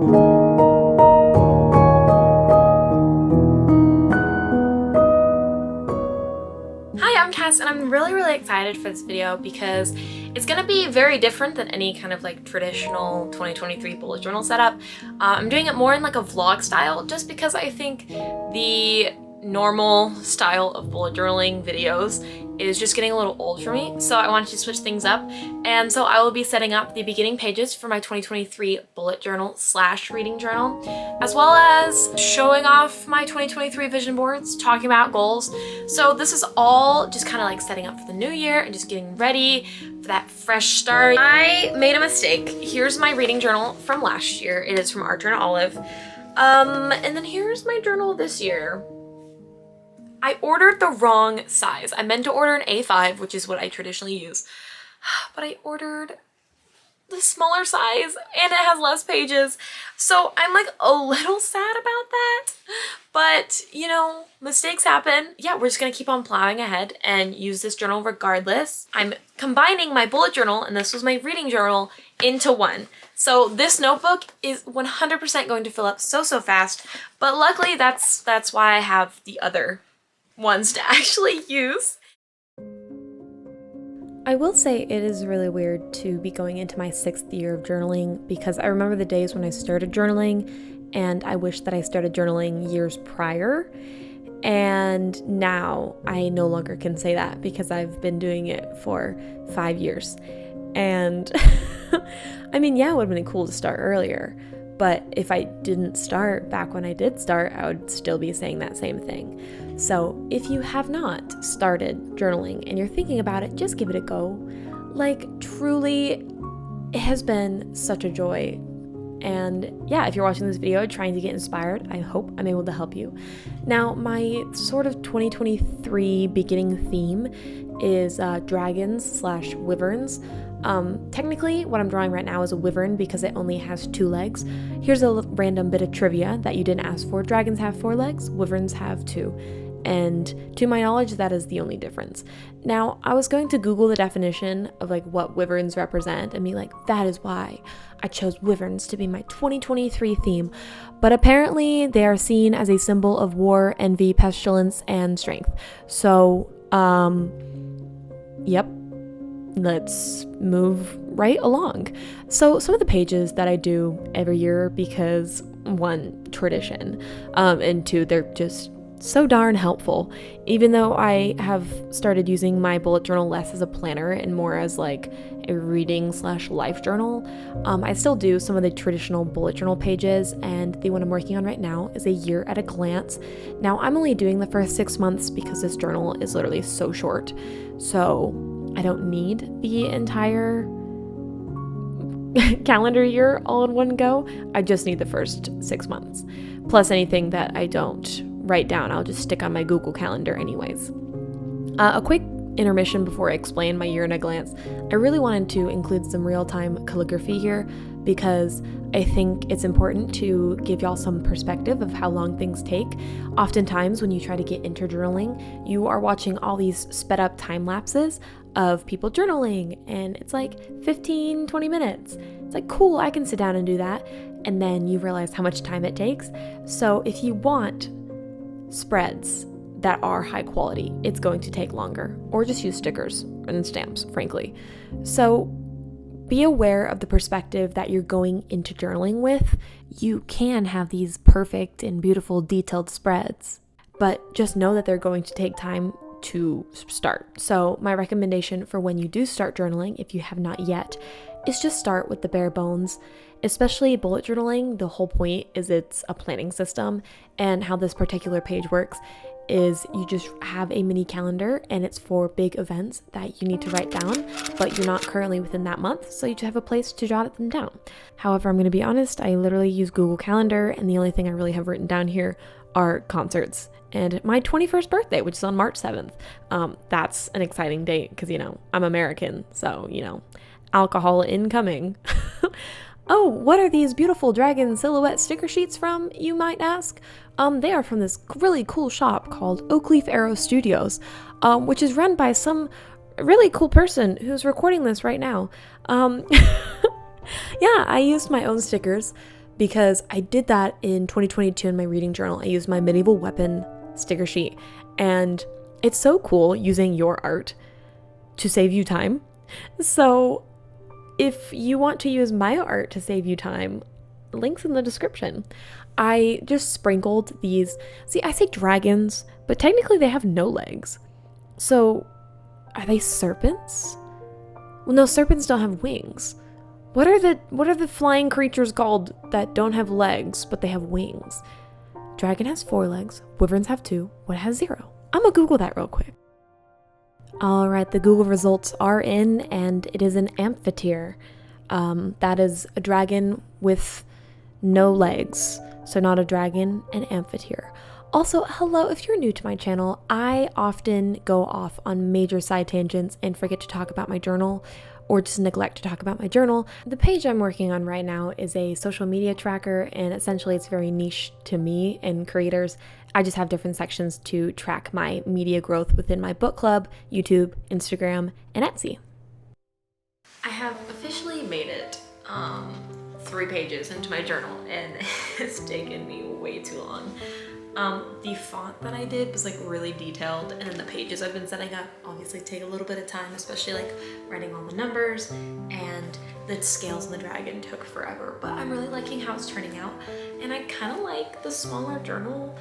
Hi, I'm Cass, and I'm really excited for this video because it's gonna be very different than any kind of like traditional 2023 bullet journal setup. I'm doing it more in like a vlog style just because I think the normal style of bullet journaling videos is just getting a little old for me, so I wanted to switch things up. And so I will be setting up the beginning pages for my 2023 bullet journal / reading journal, as well as showing off my 2023 vision boards, talking about goals. So this is all just kind of like setting up for the new year and just getting ready for that fresh start. I made a mistake. Here's my reading journal from last year. It is from Art Journal Olive. And then here's my journal this year. I ordered the wrong size. I meant to order an A5, which is what I traditionally use, but I ordered the smaller size and it has less pages. So I'm like a little sad about that, but you know, mistakes happen. Yeah, we're just gonna keep on plowing ahead and use this journal regardless. I'm combining my bullet journal, and this was my reading journal, into one. So this notebook is 100% going to fill up so fast, but luckily that's why I have the other ones to actually use. I will say it is really weird to be going into my 6th year of journaling, because I remember the days when I started journaling and I wish that I started journaling years prior, and now I no longer can say that because I've been doing it for 5 years. And I mean, yeah, it would have been cool to start earlier, but if I didn't start back when I did start, I would still be saying that same thing. So if you have not started journaling and you're thinking about it, just give it a go. Like, truly, it has been such a joy. And yeah, if you're watching this video trying to get inspired, I hope I'm able to help you. Now, my sort of 2023 beginning theme is dragons / wyverns. Technically, what I'm drawing right now is a wyvern because it only has 2 legs. Here's a random bit of trivia that you didn't ask for. Dragons have 4 legs, wyverns have 2. And to my knowledge, that is the only difference. Now, I was going to Google the definition of like what wyverns represent and be like, that is why I chose wyverns to be my 2023 theme. But apparently they are seen as a symbol of war, envy, pestilence, and strength. So, yep. Let's move right along. So some of the pages that I do every year, because 1, tradition, and 2, they're just so darn helpful. Even though I have started using my bullet journal less as a planner and more as like a reading / life journal, I still do some of the traditional bullet journal pages, and the one I'm working on right now is a year at a glance. Now, I'm only doing the first 6 months because this journal is literally so short. So I don't need the entire calendar year all in one go. I just need the first 6 months. Plus anything that I don't write down, I'll just stick on my Google Calendar anyways. A quick intermission before I explain my year in a glance. I really wanted to include some real-time calligraphy here because I think it's important to give y'all some perspective of how long things take. Oftentimes when you try to get into journaling, you are watching all these sped up time lapses of people journaling, and it's like 15-20 minutes. It's like, cool, I can sit down and do that. And then you realize how much time it takes. So if you want spreads that are high quality, it's going to take longer, or just use stickers and stamps, frankly. So be aware of the perspective that you're going into journaling with. You can have these perfect and beautiful detailed spreads, but just know that they're going to take time to start. So my recommendation for when you do start journaling, if you have not yet, is just start with the bare bones. Especially bullet journaling, the whole point is it's a planning system, and how this particular page works is you just have a mini calendar, and it's for big events that you need to write down, but you're not currently within that month, so you just have a place to jot them down. However, I'm going to be honest, I literally use Google Calendar, and the only thing I really have written down here are concerts and my 21st birthday, which is on March 7th. That's an exciting date because, you know, I'm American, so, you know, alcohol incoming. Oh, what are these beautiful dragon silhouette sticker sheets from, you might ask? They are from this really cool shop called Oakleaf Arrow Studios, which is run by some really cool person who's recording this right now. Yeah, I used my own stickers because I did that in 2022 in my reading journal. I used my medieval weapon sticker sheet, and it's so cool using your art to save you time. So if you want to use my art to save you time, links in the description. I just sprinkled these. See, I say dragons, but technically they have no legs. So are they serpents? Well, no, serpents don't have wings. What are the flying creatures called that don't have legs but they have wings? Dragon has 4 legs. Wyverns have 2. What has 0? I'm gonna Google that real quick. All right, the Google results are in, and it is an amphitheater. That is a dragon with no legs. So not a dragon, an amphitheater. Also, hello, if you're new to my channel, I often go off on major side tangents and forget to talk about my journal, or just neglect to talk about my journal. The page I'm working on right now is a social media tracker, and essentially it's very niche to me and creators. I just have different sections to track my media growth within my book club, YouTube, Instagram, and Etsy. I have officially made it 3 pages into my journal, and it's taken me way too long. The font that I did was like really detailed, and then the pages I've been setting up obviously take a little bit of time, especially like writing all the numbers, and the scales on the dragon took forever, but I'm really liking how it's turning out. And I kind of like the smaller journal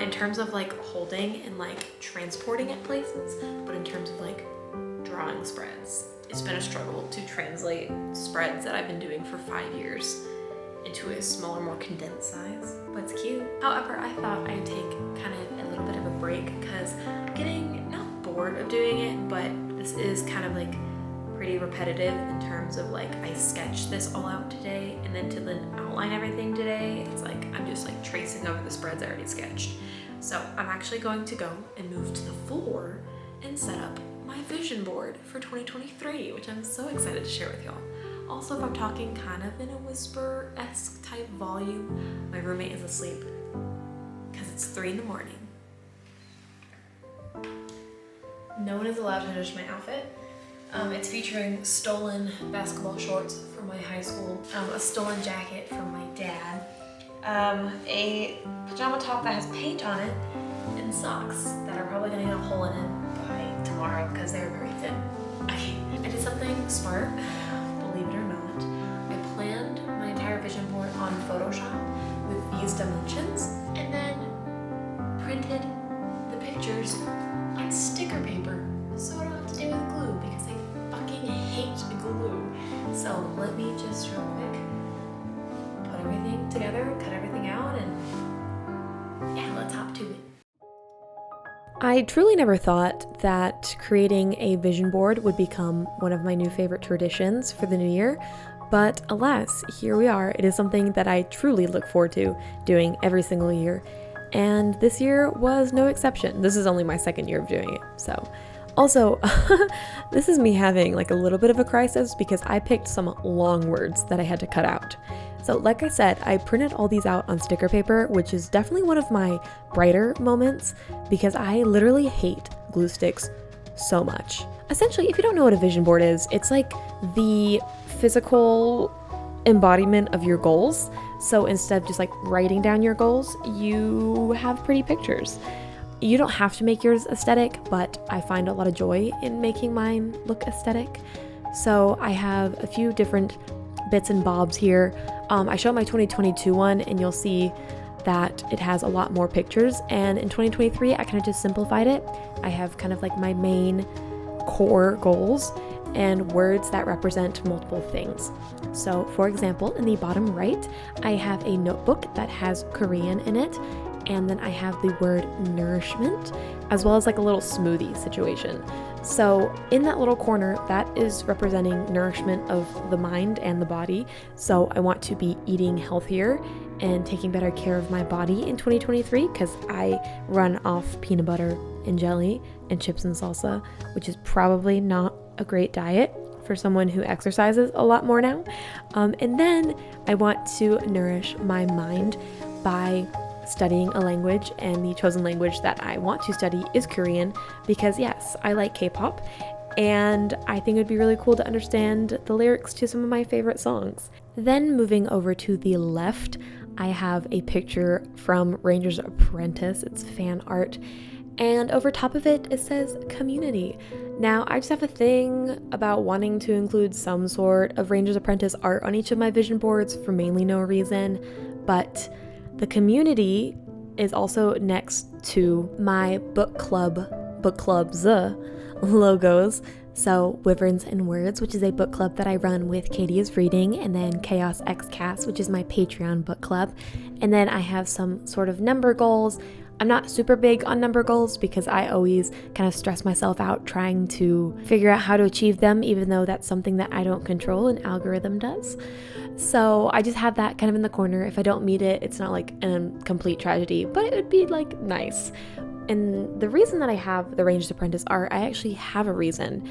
in terms of like holding and like transporting it places, but in terms of like drawing spreads, it's been a struggle to translate spreads that I've been doing for 5 years into a smaller, more condensed size, but it's cute. However, I thought I'd take kind of a little bit of a break because I'm getting not bored of doing it, but this is kind of like pretty repetitive in terms of like I sketched this all out today, and then to then outline everything today, it's like I'm just like tracing over the spreads I already sketched. So I'm actually going to go and move to the floor and set up my vision board for 2023, which I'm so excited to share with y'all. Also, if I'm talking kind of in a whisper-esque type volume, my roommate is asleep because it's 3 in the morning. No one is allowed to touch my outfit. It's featuring stolen basketball shorts from my high school, a stolen jacket from my dad, a pajama top that has paint on it, and socks that are probably gonna get a hole in it by tomorrow because they're very thin. I did something smart. Believe it or not, I planned my entire vision board on Photoshop with these dimensions, and then printed the pictures on sticker paper so I don't have to do it with glue because I fucking hate glue. So let me just real quick put everything together, cut everything out, and yeah, let's hop to it. I truly never thought that creating a vision board would become one of my new favorite traditions for the new year, but alas, here we are. It is something that I truly look forward to doing every single year, and this year was no exception. This is only my 2nd year of doing it, so. Also, this is me having like a little bit of a crisis because I picked some long words that I had to cut out. So like I said, I printed all these out on sticker paper, which is definitely one of my brighter moments because I literally hate glue sticks so much. Essentially, if you don't know what a vision board is, it's like the physical embodiment of your goals. So instead of just like writing down your goals, you have pretty pictures. You don't have to make yours aesthetic, but I find a lot of joy in making mine look aesthetic. So I have a few different bits and bobs here. I showed my 2022 one, and you'll see that it has a lot more pictures. And in 2023, I kind of just simplified it. I have kind of like my main core goals and words that represent multiple things. So for example, in the bottom right, I have a notebook that has Korean in it. And then I have the word nourishment, as well as like a little smoothie situation. So in that little corner, that is representing nourishment of the mind and the body. So I want to be eating healthier and taking better care of my body in 2023 because I run off peanut butter and jelly and chips and salsa, which is probably not a great diet for someone who exercises a lot more now. And then I want to nourish my mind by studying a language, and the chosen language that I want to study is Korean because yes, I like K-pop, and I think it would be really cool to understand the lyrics to some of my favorite songs. Then moving over to the left, I have a picture from Ranger's Apprentice. It's fan art, and over top of it, it says community. Now, I just have a thing about wanting to include some sort of Ranger's Apprentice art on each of my vision boards for mainly no reason, but the community is also next to my book club's logos. So Wyverns Words, which is a book club that I run with Katie is Reading, and then Chaos X Cass, which is my Patreon book club. And then I have some sort of number goals. I'm not super big on number goals because I always kind of stress myself out trying to figure out how to achieve them, even though that's something that I don't control, an algorithm does. So I just have that kind of in the corner. If I don't meet it, it's not like a complete tragedy, but it would be like nice. And the reason that I have the Ranger's Apprentice art, I actually have a reason.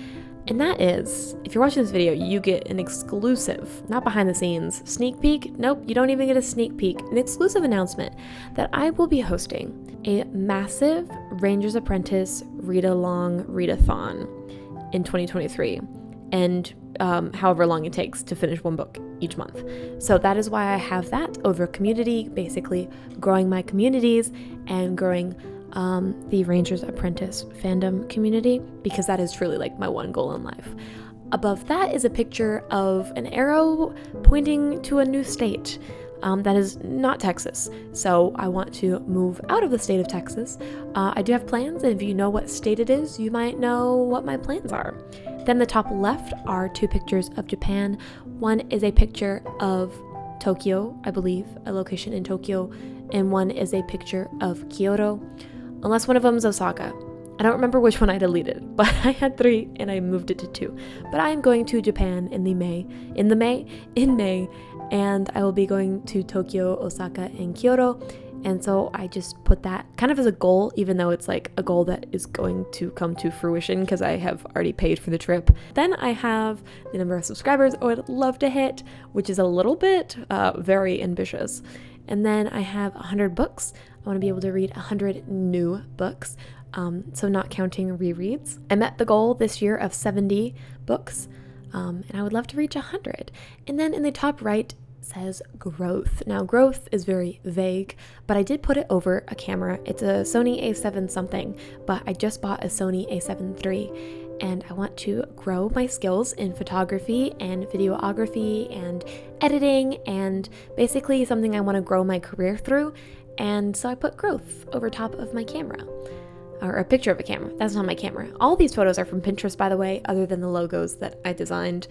And that is, if you're watching this video, you get an exclusive, not behind the scenes, sneak peek. Nope, you don't even get a sneak peek. An exclusive announcement that I will be hosting a massive Ranger's Apprentice read-along readathon in 2023. And however long it takes to finish one book each month. So that is why I have that over community, basically growing my communities and growing the Ranger's Apprentice fandom community, because that is truly like my one goal in life. Above that is a picture of an arrow pointing to a new state that is not Texas. So I want to move out of the state of Texas. I do have plans, and if you know what state it is, you might know what my plans are. Then the top left are two pictures of Japan. One is a picture of Tokyo, I believe, a location in Tokyo, and one is a picture of Kyoto, unless one of them is Osaka. I don't remember which one I deleted, but I had 3 and I moved it to 2. But I am going to Japan in May, and I will be going to Tokyo, Osaka, and Kyoto. And so I just put that kind of as a goal, even though it's like a goal that is going to come to fruition because I have already paid for the trip. Then I have the number of subscribers I would love to hit, which is a little bit very ambitious. And then I have 100 books. I want to be able to read 100 new books, so not counting rereads. I met the goal this year of 70 books, and I would love to reach 100. And then in the top right says growth. Now, growth is very vague, but I did put it over a camera. It's a Sony a7 something, but I just bought a Sony a7 III, and I want to grow my skills in photography and videography and editing, and basically something I want to grow my career through. And so I put growth over top of my camera, or a picture of a camera. That's not my camera. All these photos are from Pinterest, by the way, other than the logos that I designed,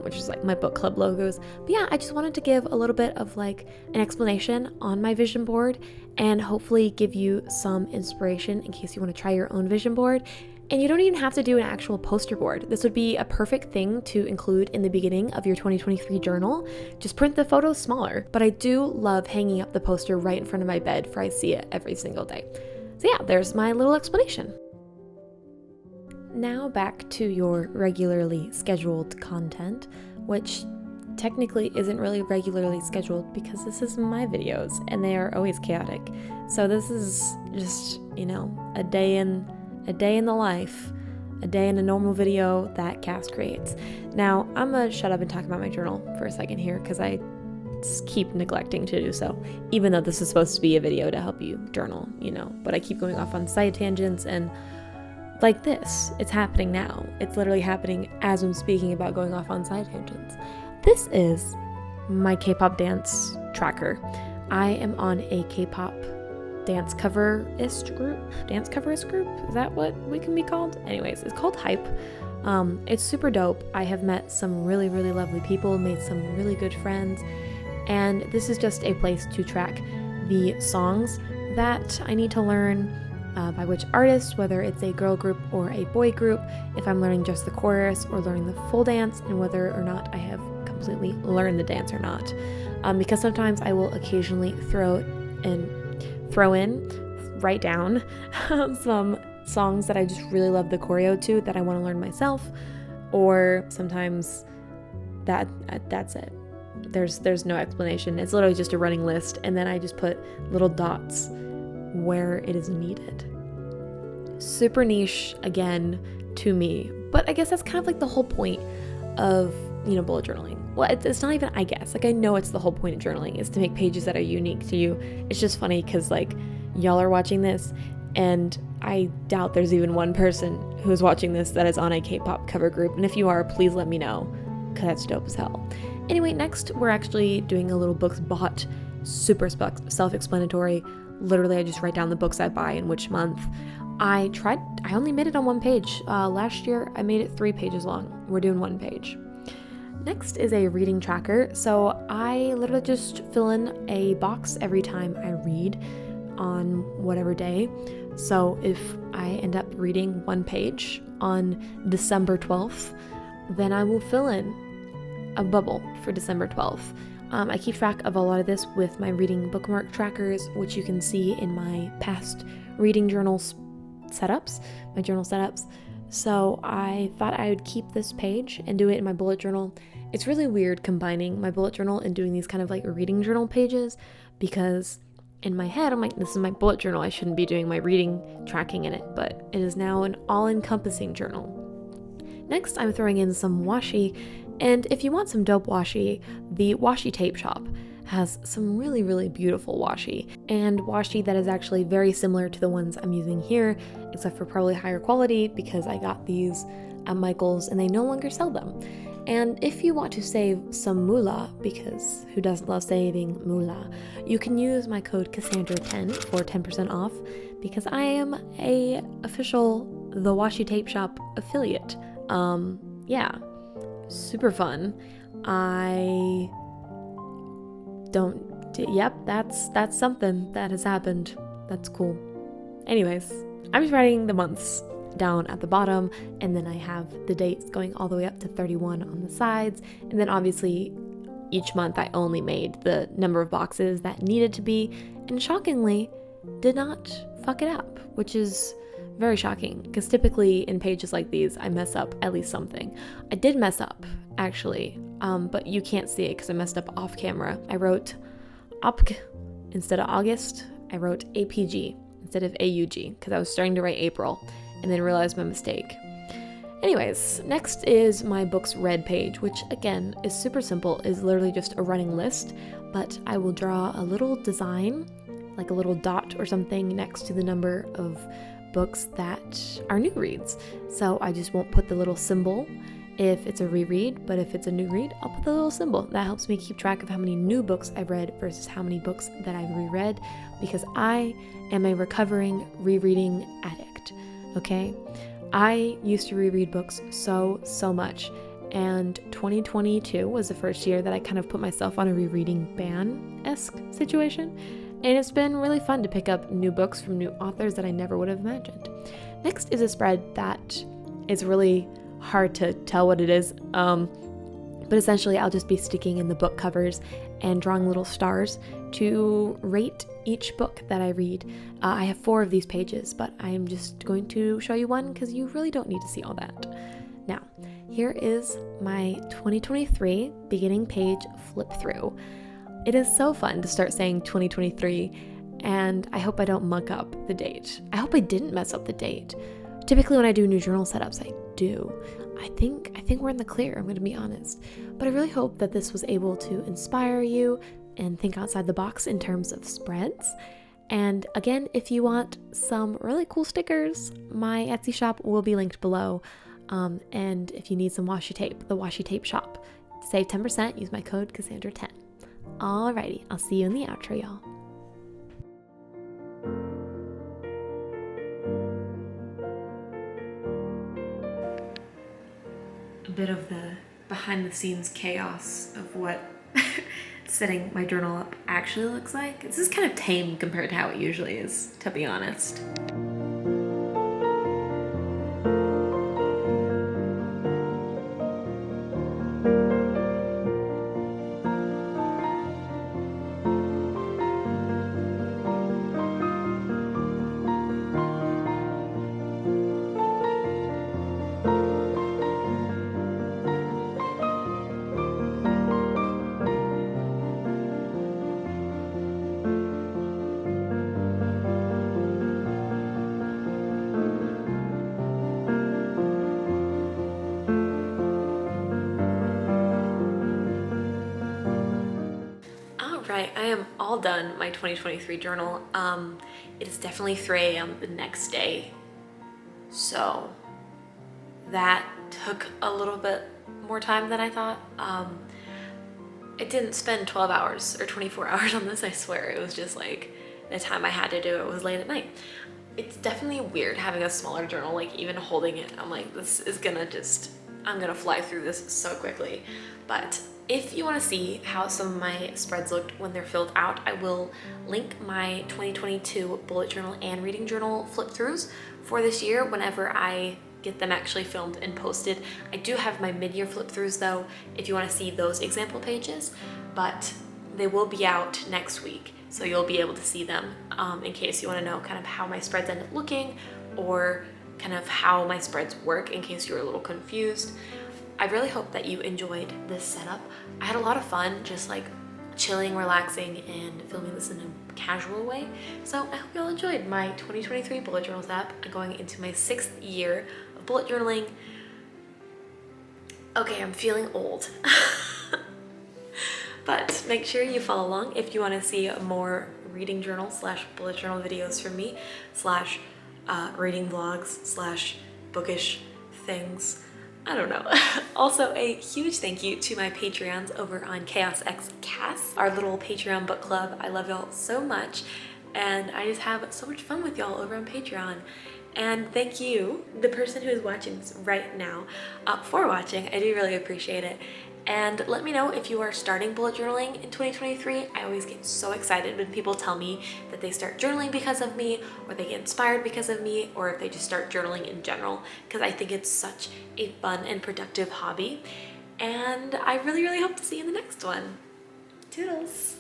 which is like my book club logos. But yeah, I just wanted to give a little bit of like an explanation on my vision board and hopefully give you some inspiration in case you want to try your own vision board. And you don't even have to do an actual poster board. This would be a perfect thing to include in the beginning of your 2023 journal. Just print the photos smaller. But I do love hanging up the poster right in front of my bed for I see it every single day. So yeah, there's my little explanation. Now back to your regularly scheduled content, which technically isn't really regularly scheduled because this is my videos and they are always chaotic. So this is just, a day in the life, a day in a normal video that Cass creates. Now, I'm gonna shut up and talk about my journal for a second here because I keep neglecting to do so, even though this is supposed to be a video to help you journal, but I keep going off on side tangents, and like this, it's happening now. It's literally happening as I'm speaking about going off on side tangents. This is my K-pop dance tracker. I am on a K-pop dance coverist group. Is that what we can be called? Anyways, it's called Hype. It's super dope. I have met some really, really lovely people, made some really good friends, and this is just a place to track the songs that I need to learn, by which artist, whether it's a girl group or a boy group, if I'm learning just the chorus or learning the full dance, and whether or not I have completely learned the dance or not. Because sometimes I will occasionally write down some songs that I just really love the choreo to that I want to learn myself, or sometimes that's it. There's no explanation. It's literally just a running list, and then I just put little dots where it is needed. Super niche, again, to me. But I guess that's kind of like the whole point of, bullet journaling. Well, it's not even, I guess. Like, I know it's the whole point of journaling is to make pages that are unique to you. It's just funny because, like, y'all are watching this, and I doubt there's even one person who is watching this that is on a K-pop cover group. And if you are, please let me know, because that's dope as hell. Anyway, next we're actually doing a little books bought, super self-explanatory. Literally, I just write down the books I buy in which month. I only made it on one page. Last year, I made it 3 pages long. We're doing 1 page. Next is a reading tracker. So I literally just fill in a box every time I read on whatever day. So if I end up reading 1 page on December 12th, then I will fill in a bubble for December 12th. I keep track of a lot of this with my reading bookmark trackers, which you can see in my past reading journals setups, my journal setups. So I thought I would keep this page and do it in my bullet journal. It's really weird combining my bullet journal and doing these kind of like reading journal pages, because in my head I'm like, this is my bullet journal, I shouldn't be doing my reading tracking in it, but it is now an all-encompassing journal. Next, I'm throwing in some washi, and if you want some dope washi, the Washi Tape Shop has some really, really beautiful washi, and washi that is actually very similar to the ones I'm using here, except for probably higher quality, because I got these at Michael's and they no longer sell them. And if you want to save some moolah, because who doesn't love saving moolah, you can use my code Cassandra10 for 10% off, because I am a official The Washi Tape Shop affiliate. Yeah, super fun. Yep, that's something that has happened. That's cool. Anyways, I'm just writing the months down at the bottom, and then I have the dates going all the way up to 31 on the sides, and then obviously each month I only made the number of boxes that needed to be, and shockingly did not fuck it up, which is very shocking, because typically in pages like these I mess up at least something. I did mess up actually, but you can't see it because I messed up off camera. I wrote OPG instead of August. I wrote APG instead of AUG because I was starting to write April and then realized my mistake. Anyways, next is my books read page, which again is super simple, is literally just a running list, but I will draw a little design, like a little dot or something next to the number of books that are new reads. So I just won't put the little symbol if it's a reread, but if it's a new read, I'll put the little symbol. That helps me keep track of how many new books I've read versus how many books that I've reread, because I am a recovering rereading addict, okay? I used to reread books so much, and 2022 was the first year that I kind of put myself on a rereading ban-esque situation, and it's been really fun to pick up new books from new authors that I never would have imagined. Next is a spread that is really hard to tell what it is, but essentially I'll just be sticking in the book covers and drawing little stars to rate each book that I read. I have 4 of these pages, but I'm just going to show you one because you really don't need to see all that. Now, here is my 2023 beginning page flip through. It is so fun to start saying 2023, and I hope I don't muck up the date. I hope I didn't mess up the date. Typically when I do new journal setups, I do. I think we're in the clear, I'm going to be honest. But I really hope that this was able to inspire you and think outside the box in terms of spreads. And again, if you want some really cool stickers, my Etsy shop will be linked below. And if you need some washi tape, the Washi Tape Shop. Save 10%, use my code Cassandra10. Alrighty, I'll see you in the outro, y'all. A bit of the behind the scenes chaos of what setting my journal up actually looks like. This is kind of tame compared to how it usually is, to be honest. Alright, I am all done my 2023 journal. It is definitely 3 a.m. the next day. So that took a little bit more time than I thought. I didn't spend 12 hours or 24 hours on this, I swear. It was just like the time I had to do it was late at night. It's definitely weird having a smaller journal, like even holding it, I'm like, this is gonna just, I'm gonna fly through this so quickly. But if you want to see how some of my spreads looked when they're filled out, I will link my 2022 bullet journal and reading journal flip throughs for this year whenever I get them actually filmed and posted. I do have my mid-year flip throughs though, if you want to see those example pages, but they will be out next week. So you'll be able to see them in case you want to know kind of how my spreads end up looking or kind of how my spreads work in case you're a little confused. I really hope that you enjoyed this setup. I had a lot of fun just like chilling, relaxing, and filming this in a casual way. So I hope you all enjoyed my 2023 bullet journal setup. I'm going into my 6th year of bullet journaling. Okay, I'm feeling old. But make sure you follow along if you want to see more reading journal / bullet journal videos from me / reading vlogs / bookish things. I don't know. Also, a huge thank you to my Patreons over on Chaos X Cass, our little Patreon book club. I love y'all so much, and I just have so much fun with y'all over on Patreon. And thank you, the person who is watching this right now, for watching. I do really appreciate it. And let me know if you are starting bullet journaling in 2023. I always get so excited when people tell me that they start journaling because of me, or they get inspired because of me, or if they just start journaling in general, because I think it's such a fun and productive hobby. And I really, really hope to see you in the next one. Toodles!